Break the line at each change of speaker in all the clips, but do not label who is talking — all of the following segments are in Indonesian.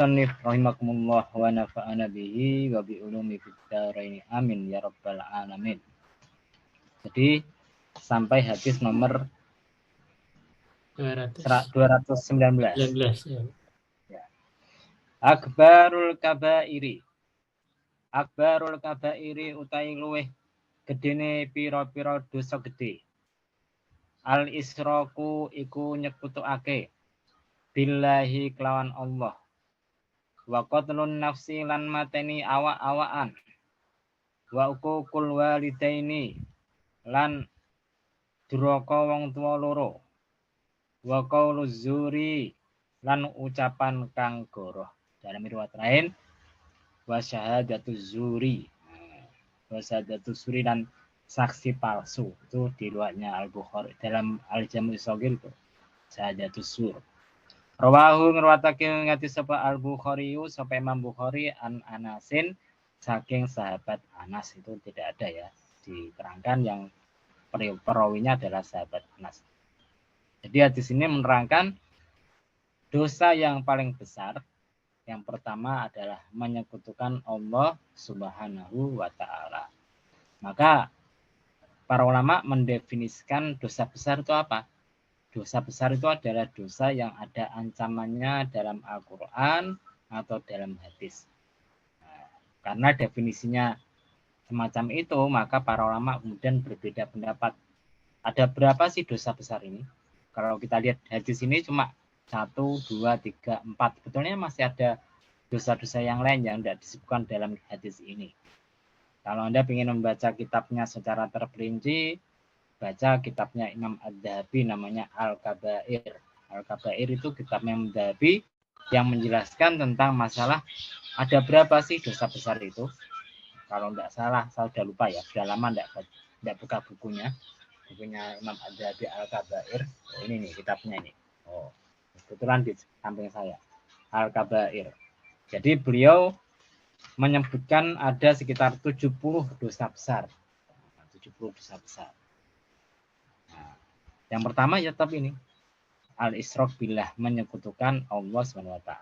Musannif rahimakumullah wa nafa'ana bihi wa bi ulumi fid dharain amin ya rabbal alamin. Jadi sampai hadis nomor 219. Ya. Akbarul kabairi utai luweh gedene pira-pira dosa gedhe. Al israku iku nyekutukake billahi kelawan Allah. Wa qatlun nafsi lan mateni awak-awakan. Wa uququl walidaini lan duraka wong tuwa loro. Wa qauluz zuri lan ucapan kang goroh. Dalam riwayat lain wa syahadatuz zuri. Wa syahadatuz zuri dan saksi palsu. Itu di riwayatnya Al-Bukhari dalam Al-Jami' Shaghir itu. Syahadatuz zur. Rawahu ngriwayatake ngati sapa Al-Bukhari sapa Imam Bukhari an Anasin saking sahabat Anas. Itu tidak ada ya diterangkan, yang perawinya adalah sahabat Anas. Jadi hadis ini menerangkan dosa yang paling besar. Yang pertama adalah menyekutukan Allah Subhanahu wa ta'ala. Maka para ulama mendefinisikan dosa besar itu apa? Dosa besar itu adalah dosa yang ada ancamannya dalam Al-Quran atau dalam hadis. Nah, karena definisinya semacam itu, maka para ulama kemudian berbeda pendapat. Ada berapa sih dosa besar ini? Kalau kita lihat hadis ini cuma 1, 2, 3, 4. Sebetulnya masih ada dosa-dosa yang lain yang tidak disebutkan dalam hadis ini. Kalau Anda ingin membaca kitabnya secara terperinci, baca kitabnya Imam Adz-Dzahabi namanya Al-Kabair. Al-Kabair itu kitabnya Imam Adz-Dzahabi yang menjelaskan tentang masalah ada berapa sih dosa besar itu. Kalau tidak salah, saya sudah lupa ya, sudah lama tidak buka bukunya Imam Adz-Dzahabi Al-Kabair. Oh, ini nih kitabnya ini. Oh, kebetulan di samping saya Al-Kabair. Jadi beliau menyebutkan ada sekitar 70 dosa besar. 70 dosa besar. Nah, yang pertama ya tetap ini al-isyraq billah, menyekutukan Allah SWT.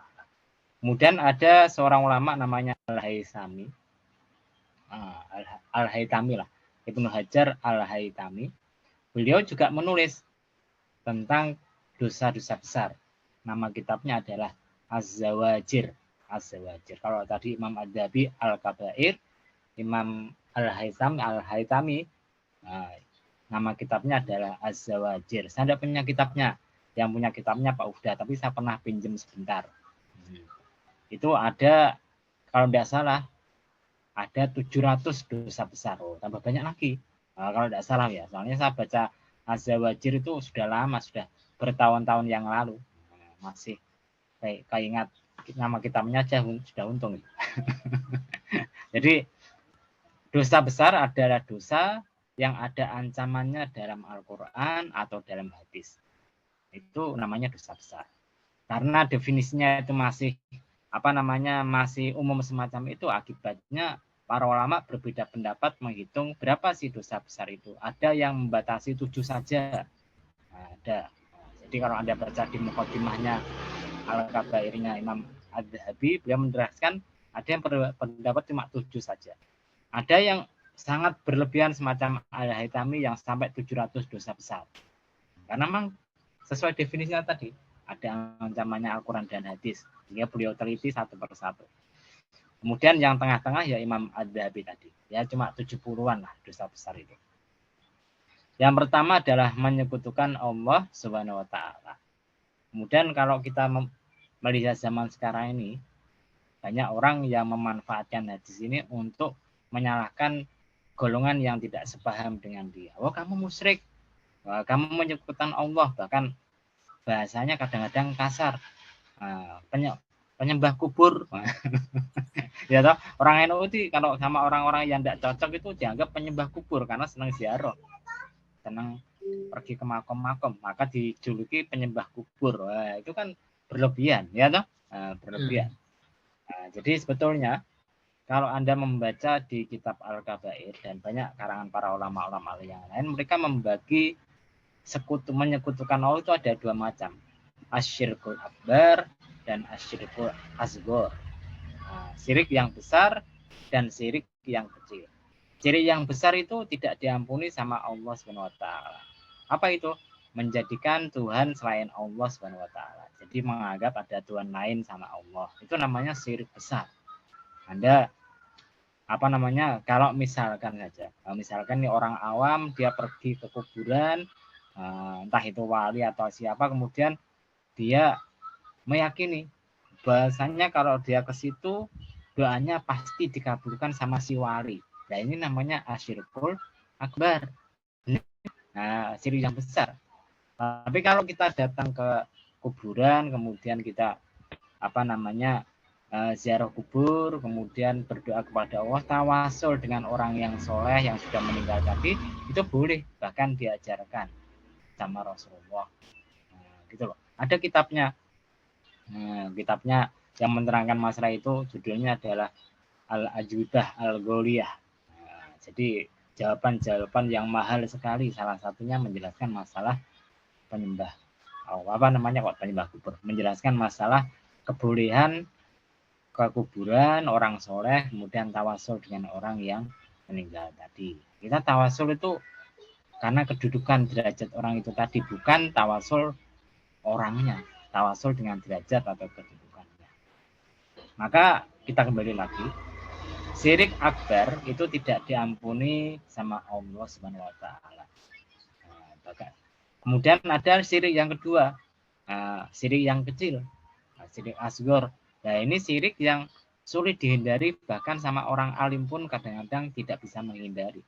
Kemudian ada seorang ulama namanya Al-Haytami. Al-Haytami lah, Ibnu Hajar Al-Haytami. Beliau juga menulis tentang dosa-dosa besar. Nama kitabnya adalah Az-Zawajir. Kalau tadi Imam Adz-Dzahabi Al-Kabair, Imam Al-Haytami, nama kitabnya adalah Az-Zawajir. Saya tidak punya kitabnya. Yang punya kitabnya Pak Ufda, tapi saya pernah pinjam sebentar. Itu ada, kalau tidak salah, ada 700 dosa besar. Oh, tambah banyak lagi. Kalau tidak salah ya. Soalnya saya baca Az-Zawajir itu sudah lama, sudah bertahun-tahun yang lalu. Masih kayak ingat nama kitabnya aja sudah untung. Jadi dosa besar adalah dosa yang ada ancamannya dalam Al-Quran atau dalam hadis. Itu namanya dosa besar. Karena definisinya itu masih masih umum semacam itu, akibatnya para ulama berbeda pendapat menghitung berapa sih dosa besar itu. Ada yang membatasi 7 saja. Ada. Jadi kalau Anda baca di muqaddimahnya Al-Kabairnya Imam Adz-Dzahabi, beliau menjelaskan ada yang pendapat cuma 7 saja. Ada yang sangat berlebihan semacam Al-Haytami yang sampai 700 dosa besar. Karena memang sesuai definisinya tadi, ada ancamannya Al-Quran dan hadis. Sehingga beliau teliti satu persatu. Kemudian yang tengah-tengah ya Imam Adz-Dzahabi tadi. Ya cuma 70-an lah dosa besar itu. Yang pertama adalah menyekutukan Allah Subhanahu wa ta'ala. Kemudian kalau kita melihat zaman sekarang ini, banyak orang yang memanfaatkan hadis ini untuk menyalahkan golongan yang tidak sepaham dengan dia. Oh, kamu musyrik, kamu menyekutukan Allah, bahkan bahasanya kadang-kadang kasar, penyembah kubur. Ya toh, orang NU itu kalau sama orang-orang yang tidak cocok itu dianggap penyembah kubur karena senang ziarah, senang pergi ke makom-makom, maka dijuluki penyembah kubur. Wah, itu kan berlebihan, ya toh, berlebihan. Jadi sebetulnya kalau Anda membaca di kitab Al-Kabair dan banyak karangan para ulama-ulama yang lain, mereka membagi menyekutukan Allah itu ada 2 macam. Asyirkul akbar dan asyirkul asghar. Syirik yang besar dan syirik yang kecil. Syirik yang besar itu tidak diampuni sama Allah Subhanahu wa taala. Apa itu? Menjadikan Tuhan selain Allah Subhanahu wa taala. Jadi menganggap ada Tuhan lain sama Allah. Itu namanya syirik besar. Anda kalau misalkan saja, misalkan nih orang awam dia pergi ke kuburan, entah itu wali atau siapa, kemudian dia meyakini bahasanya kalau dia ke situ doanya pasti dikabulkan sama si wali. Nah ini namanya asyirkul akbar. Nah syirik yang besar. Tapi kalau kita datang ke kuburan, kemudian kita ziarah kubur, kemudian berdoa kepada Allah, tawasul dengan orang yang soleh yang sudah meninggal tadi, itu boleh, bahkan diajarkan sama Rasulullah. Gitu loh. Ada kitabnya, kitabnya yang menerangkan masalah itu, judulnya adalah Al-Ajudah Al-Gholiyah. Jadi jawaban-jawaban yang mahal sekali, salah satunya menjelaskan masalah penyembah kubur, menjelaskan masalah kebolehan ke kuburan orang soleh, kemudian tawasul dengan orang yang meninggal tadi. Kita tawasul itu karena kedudukan derajat orang itu tadi, bukan tawasul orangnya, tawasul dengan derajat atau kedudukannya. Maka kita kembali lagi, syirik akbar itu tidak diampuni sama Allah Subhanahu wa taala. Kemudian ada syirik yang kedua, syirik yang kecil, syirik asghar. Nah ini syirik yang sulit dihindari, bahkan sama orang alim pun kadang-kadang tidak bisa menghindari.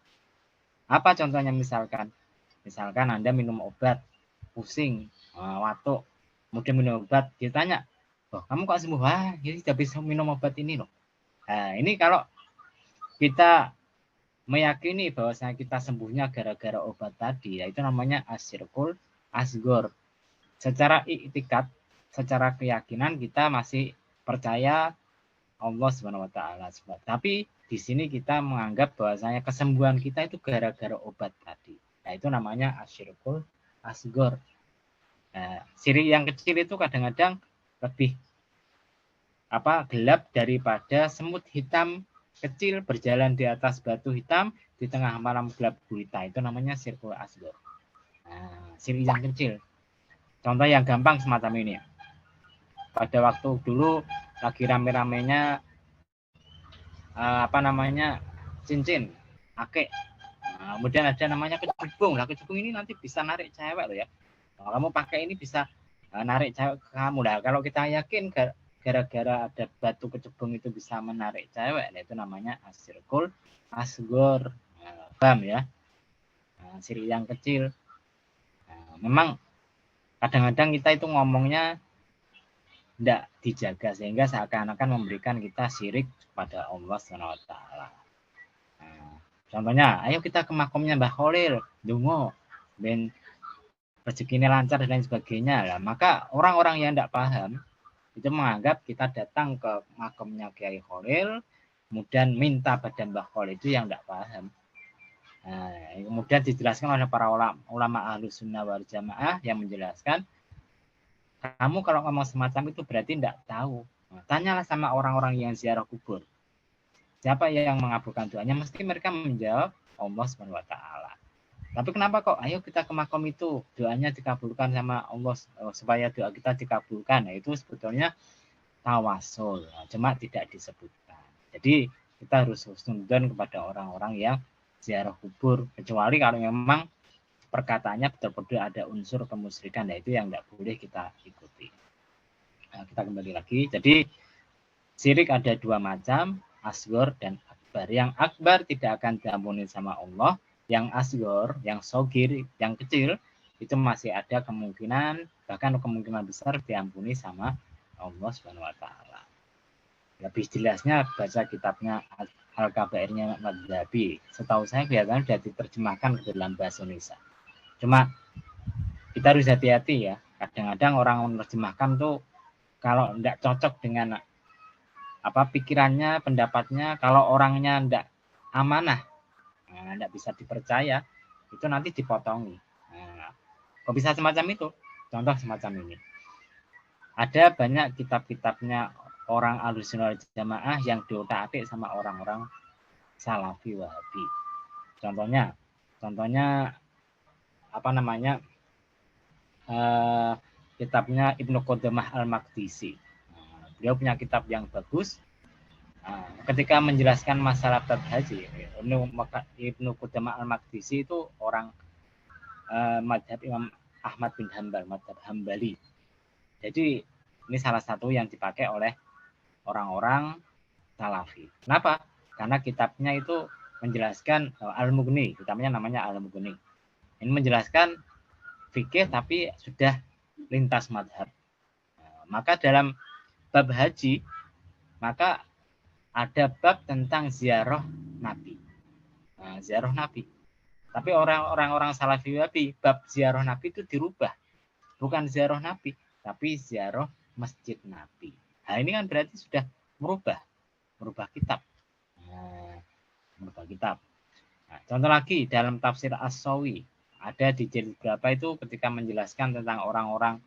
Apa contohnya? Misalkan Anda minum obat pusing, watuk, kemudian minum obat, ditanya, oh kamu kok sembuh? Wah, ini tidak bisa minum obat ini loh. Nah ini kalau kita meyakini bahwasanya kita sembuhnya gara-gara obat tadi, ya itu namanya asyirkul asghar. Secara iktikad, secara keyakinan kita masih percaya Allah Subhanahu wa taala. Tapi di sini kita menganggap bahwasanya kesembuhan kita itu gara-gara obat tadi. Nah, itu namanya asyirkul asghar. Nah, syirik yang kecil itu kadang-kadang lebih gelap daripada semut hitam kecil berjalan di atas batu hitam di tengah malam gelap gulita. Itu namanya syirkul asghar. Nah, syirik yang kecil. Contoh yang gampang semacam ini. Pada waktu dulu lagi rame-ramenya cincin akik. Nah, kemudian ada namanya kecubung. Lah kecubung ini nanti bisa narik cewek loh ya. Kalau kamu pakai ini bisa narik cewek ke kamu. Lah kalau kita yakin gara-gara ada batu kecubung itu bisa menarik cewek, nah itu namanya asyirkul asghar. Paham ya? Syirik yang kecil. Memang kadang-kadang kita itu ngomongnya tidak dijaga sehingga seakan-akan memberikan kita syirik kepada Allah SWT. Contohnya, ayo kita ke makamnya Mbah Khalil, dungo, ben rezekinya lancar dan lain sebagainya. Lah, maka orang-orang yang tidak paham itu menganggap kita datang ke makamnya Kiai Khalil, kemudian minta pada Mbah Khalil, itu yang tidak paham. Kemudian dijelaskan oleh para ulama Ahlus Sunnah wal Jamaah yang menjelaskan, kamu kalau ngomong semacam itu berarti tidak tahu. Tanyalah sama orang-orang yang ziarah kubur. Siapa yang mengabulkan doanya? Mesti mereka menjawab Allah Subhanahu wa taala. Tapi kenapa kok ayo kita ke makam itu, doanya dikabulkan sama Allah, supaya doa kita dikabulkan? Nah, itu sebetulnya tawasul, cuma tidak disebutkan. Jadi kita harus husnudzon kepada orang-orang yang ziarah kubur, kecuali kalau memang perkataannya betul-betul ada unsur kemusyrikan, nah itu yang tidak boleh kita ikuti. Nah, kita kembali lagi. Jadi syirik ada dua macam, asghar dan akbar. Yang akbar tidak akan diampuni sama Allah. Yang asghar, yang sogir, yang kecil, itu masih ada kemungkinan, bahkan kemungkinan besar diampuni sama Allah Subhanahu wa taala. Lebih jelasnya baca kitabnya Al-Kabairnya Madzhabi. Setahu saya kelihatan sudah diterjemahkan ke dalam bahasa Indonesia. Cuma kita harus hati-hati ya. Kadang-kadang orang menerjemahkan tuh kalau tidak cocok dengan pikirannya, pendapatnya, kalau orangnya tidak amanah, tidak bisa dipercaya, itu nanti dipotongi. Kok bisa semacam itu? Contoh semacam ini. Ada banyak kitab-kitabnya orang Ahlussunnah wal Jamaah yang diotak-atik sama orang-orang Salafi Wahabi. Contohnya apa namanya? Kitabnya Ibnu Qudamah Al-Maqdisi. Beliau punya kitab yang bagus. Ketika menjelaskan masalah bab haji, Ibnu Qudamah Al-Maqdisi itu orang madhab Imam Ahmad bin Hambal, madhab Hambali. Jadi ini salah satu yang dipakai oleh orang-orang Salafi. Kenapa? Karena kitabnya itu menjelaskan Al-Mughni, kitabnya namanya Al-Mughni. Ini menjelaskan fikih tapi sudah lintas madhab. Maka dalam bab haji, maka ada bab tentang ziarah Nabi. Ziarah Nabi. Tapi orang-orang Salafi Wahabi, bab ziarah Nabi itu dirubah. Bukan ziarah Nabi, tapi ziarah Masjid Nabi. Nah, ini kan berarti sudah merubah kitab. Merubah kitab. Nah, contoh lagi dalam tafsir As-Sawi, ada di jilid berapa itu ketika menjelaskan tentang orang-orang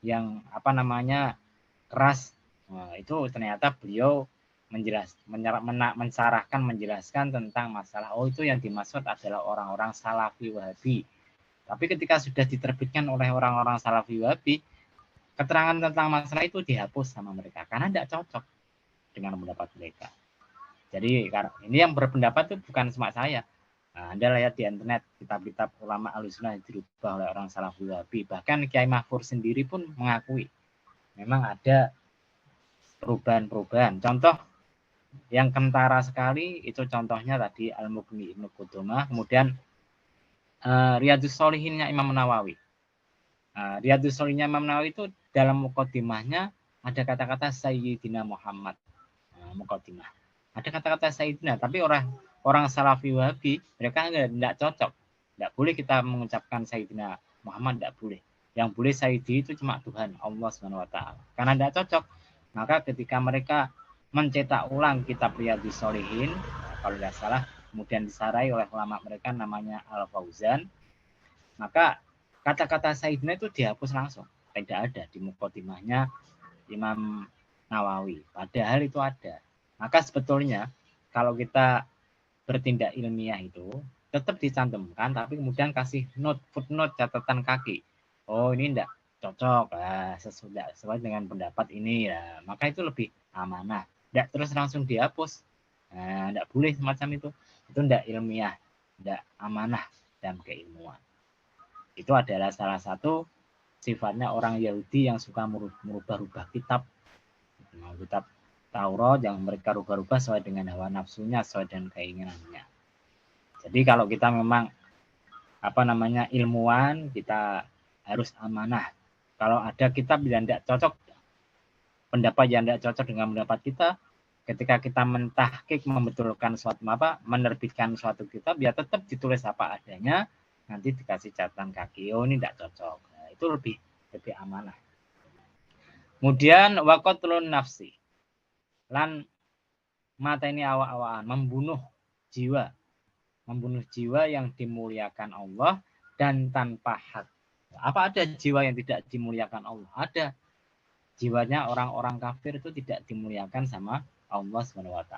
yang apa namanya keras. Nah, itu ternyata beliau menjelaskan tentang masalah itu yang dimaksud adalah orang-orang Salafi Wahabi. Tapi ketika sudah diterbitkan oleh orang-orang Salafi Wahabi, keterangan tentang masalah itu dihapus sama mereka karena tidak cocok dengan pendapat mereka. Jadi ini yang berpendapat itu bukan cuma saya. Nah, Anda lihat di internet kitab-kitab ulama Ahlussunnah dirubah oleh orang Salafi Wahabi. Bahkan Kiai Mahfur sendiri pun mengakui memang ada perubahan-perubahan. Contoh yang kentara sekali itu contohnya tadi Al-Mughni Ibnu Qudamah, kemudian Riyadhus Shalihinnya Imam Nawawi. Riyadhus Shalihinnya Imam Nawawi itu dalam muqaddimahnya ada kata-kata Sayyidina Muhammad. Muqaddimah. Ada kata-kata Sayyidina, tapi orang Salafi Wahabi mereka tidak cocok. Tidak boleh kita mengucapkan Sayyidina Muhammad, tidak boleh. Yang boleh Sayyidi itu cuma Tuhan, Allah Subhanahu wa taala. Karena tidak cocok, maka ketika mereka mencetak ulang kitab Riyadhus Shalihin, kalau tidak salah, kemudian disarai oleh ulama mereka namanya Al-Fauzan, maka kata-kata Sayyidina itu dihapus langsung. Tidak ada di muqaddimahnya Imam Nawawi. Padahal itu ada. Maka sebetulnya kalau kita bertindak ilmiah itu tetap dicantumkan, tapi kemudian kasih footnote, catatan kaki. Oh, ini tidak cocok, sesuai dengan pendapat ini, ya. Maka itu lebih amanah. Tidak terus langsung dihapus. Tidak boleh semacam itu. Itu tidak ilmiah, tidak amanah dalam keilmuan. Itu adalah salah satu sifatnya orang Yahudi yang suka merubah-rubah kitab. Kitab Taurat yang mereka rubah-rubah sesuai dengan hawa nafsunya, sesuai dengan keinginannya. Jadi kalau kita memang ilmuwan, kita harus amanah. Kalau ada kitab yang tidak cocok, pendapat yang tidak cocok dengan pendapat kita, ketika kita mentahqiq, membetulkan menerbitkan suatu kitab, ya tetap ditulis apa adanya, nanti dikasih catatan kaki, oh ini tidak cocok. Nah, itu lebih amanah. Kemudian waqatlun nafsi, lan mateni awak-awakan, membunuh jiwa yang dimuliakan Allah dan tanpa hak. Apa ada jiwa yang tidak dimuliakan Allah? Ada. Jiwanya orang-orang kafir itu tidak dimuliakan sama Allah SWT.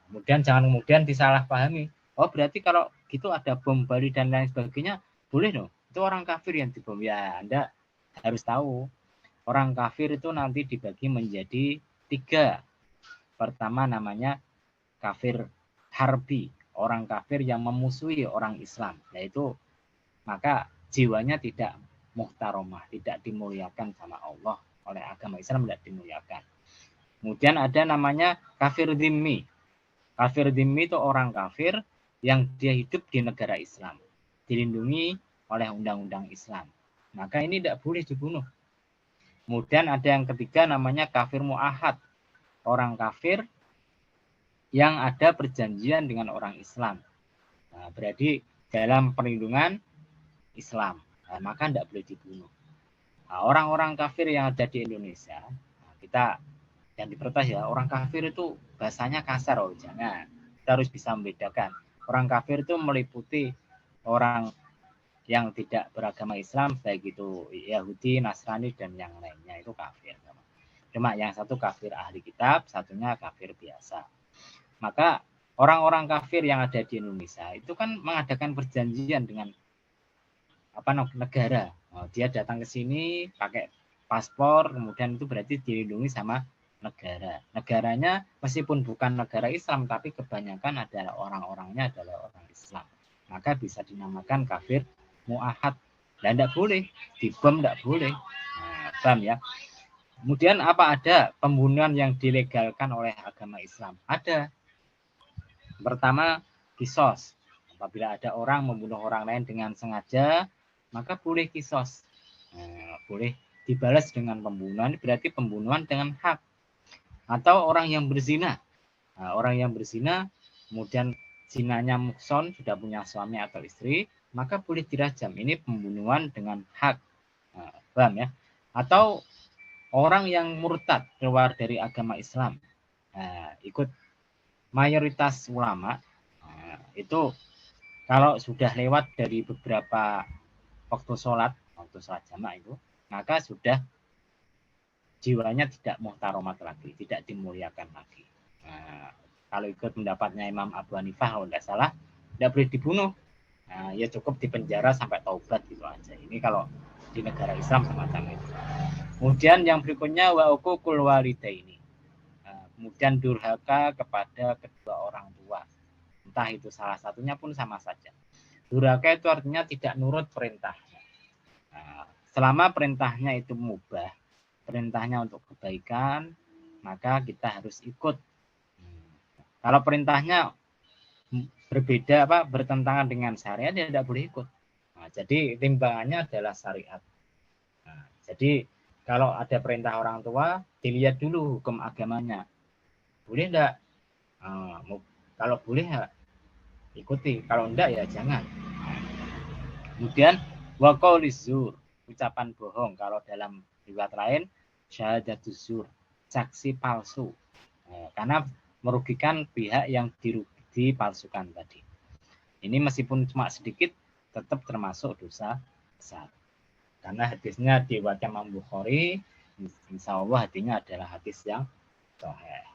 Kemudian jangan disalahpahami. Oh, berarti kalau gitu ada bom Bali dan lain sebagainya, boleh dong. Itu orang kafir yang dibom. Ya, Anda harus tahu. Orang kafir itu nanti dibagi menjadi 3. Pertama namanya kafir harbi, orang kafir yang memusuhi orang Islam, yaitu maka jiwanya tidak muhtaromah, tidak dimuliakan sama Allah, oleh agama Islam tidak dimuliakan. Kemudian ada namanya kafir dhimmi. Kafir dhimmi itu orang kafir yang dia hidup di negara Islam, dilindungi oleh undang-undang Islam, maka ini tidak boleh dibunuh. Kemudian ada yang ketiga namanya kafir mu'ahad, orang kafir yang ada perjanjian dengan orang Islam. Nah, berarti dalam perlindungan Islam, maka tidak boleh dibunuh. Nah, orang-orang kafir yang ada di Indonesia, kita yang diprotes ya, orang kafir itu bahasanya kasar, jangan. Kita harus bisa membedakan. Orang kafir itu meliputi orang yang tidak beragama Islam, baik itu Yahudi, Nasrani, dan yang lainnya, itu kafir. Cuma yang satu kafir ahli kitab, satunya kafir biasa. Maka orang-orang kafir yang ada di Indonesia itu kan mengadakan perjanjian dengan negara. Dia datang ke sini pakai paspor, kemudian itu berarti dilindungi sama negara. Negaranya meskipun bukan negara Islam, tapi kebanyakan adalah orang-orangnya adalah orang Islam. Maka bisa dinamakan kafir mu'ahad. Dan tidak boleh, dibom tidak boleh. Nah, paham ya? Kemudian apa ada pembunuhan yang dilegalkan oleh agama Islam? Ada. Pertama, kisos. Apabila ada orang membunuh orang lain dengan sengaja, maka boleh kisos. Nah, boleh dibalas dengan pembunuhan, berarti pembunuhan dengan hak. Atau orang yang berzina. Nah, orang yang berzina, kemudian zinanya mukson, sudah punya suami atau istri, maka boleh dirajam. Ini pembunuhan dengan hak. Nah, paham ya? Atau orang yang murtad, keluar dari agama Islam, ikut mayoritas ulama, itu kalau sudah lewat dari beberapa waktu sholat jamak itu, maka sudah jiwanya tidak muhtaromat lagi, tidak dimuliakan lagi. Nah, kalau ikut pendapatnya Imam Abu Hanifah, kalau tidak salah, tidak boleh dibunuh. Nah, ya cukup dipenjara sampai taubat gitu aja. Ini kalau di negara Islam semacam itu. Kemudian yang berikutnya wa uququl walidaini. Nah, kemudian durhaka kepada kedua orang tua. Entah itu salah satunya pun sama saja. Durhaka itu artinya tidak nurut perintahnya. Nah, selama perintahnya itu mubah, perintahnya untuk kebaikan, maka kita harus ikut. Kalau perintahnya berbeda, bertentangan dengan syariat, dia tidak boleh ikut. Nah, jadi timbangannya adalah syariat. Nah, jadi kalau ada perintah orang tua, dilihat dulu hukum agamanya. Boleh enggak? Kalau boleh ya ikuti, kalau enggak ya jangan. Kemudian wa qauluz zur, ucapan bohong. Kalau dalam riwayat lain syahadatuz zur, saksi palsu. Karena merugikan pihak yang dipalsukan tadi. Ini meskipun cuma sedikit, tetap termasuk dosa besar. Karena hadisnya diriwayatkan Imam Bukhari, insya Allah hadisnya adalah hadis yang sahih.